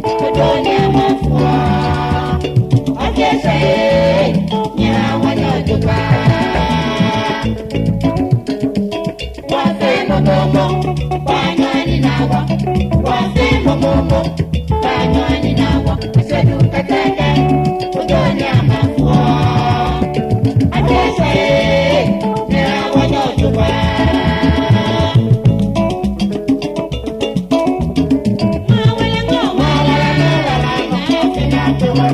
Kudonya mafua Akese Nya wanyojuka Wase momomo Panywani nawa Wase momomo Panywani nawa Sedu kateke Kudonya mafua Akese Nya wanyojuka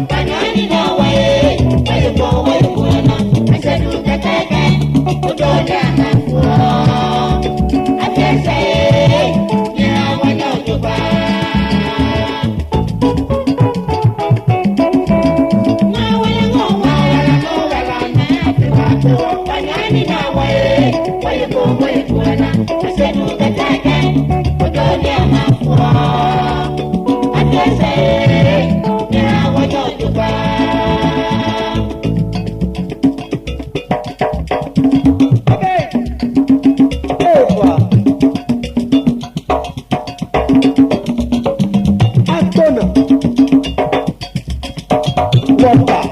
Panywani nawa Walupo walupuana Sedu kateke Kudonya mafua Akese Nya wanyojuka Panywani nawa Walupo walupuana Sedu kateke Kudonya mafua Akese Nya wanyojuka Water.